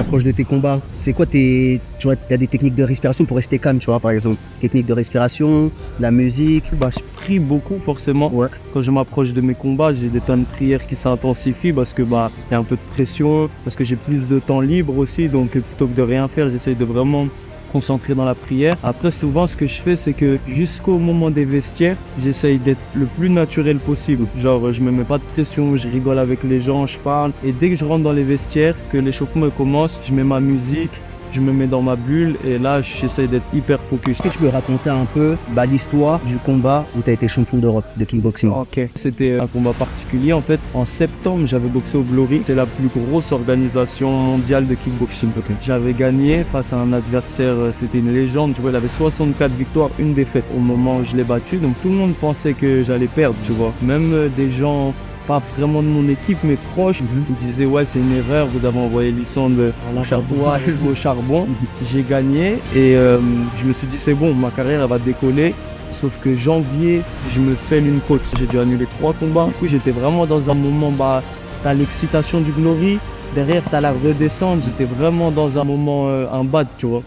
l'approche de tes combats? C'est quoi tu vois, t'as des techniques de respiration pour rester calme, tu vois, par exemple. Technique de respiration, la musique. Bah, je prie beaucoup forcément. Ouais. Quand je m'approche de mes combats, j'ai des temps de prière qui s'intensifient parce que bah y a un peu de pression, parce que j'ai plus de temps libre aussi. Donc plutôt que de rien faire, j'essaye de vraiment concentrer dans la prière. Après, souvent, ce que je fais, c'est que jusqu'au moment des vestiaires, j'essaye d'être le plus naturel possible. Genre, je me mets pas de pression, je rigole avec les gens, je parle. Et dès que je rentre dans les vestiaires, que l'échauffement commence, je mets ma musique, je me mets dans ma bulle et là, j'essaye d'être hyper focus. Est-ce que tu peux raconter un peu l'histoire du combat où tu as été champion d'Europe de kickboxing? Ok, c'était un combat particulier en fait. En septembre, j'avais boxé au Glory. C'est la plus grosse organisation mondiale de kickboxing. Ok. J'avais gagné face à un adversaire, c'était une légende. Tu vois, il avait 64 victoires, une défaite au moment où je l'ai battu. Donc tout le monde pensait que j'allais perdre, tu vois. Même des gens pas vraiment de mon équipe, mais proches, ils disaient ouais, c'est une erreur, vous avez envoyé Lissandre au charbon. J'ai gagné et je me suis dit c'est bon, ma carrière elle va décoller. Sauf que janvier, je me fais une côte. J'ai dû annuler 3 combats. Du coup, j'étais vraiment dans un moment, bah, t'as l'excitation du Glory, derrière t'as la redescente. J'étais vraiment dans un moment, un bad, tu vois.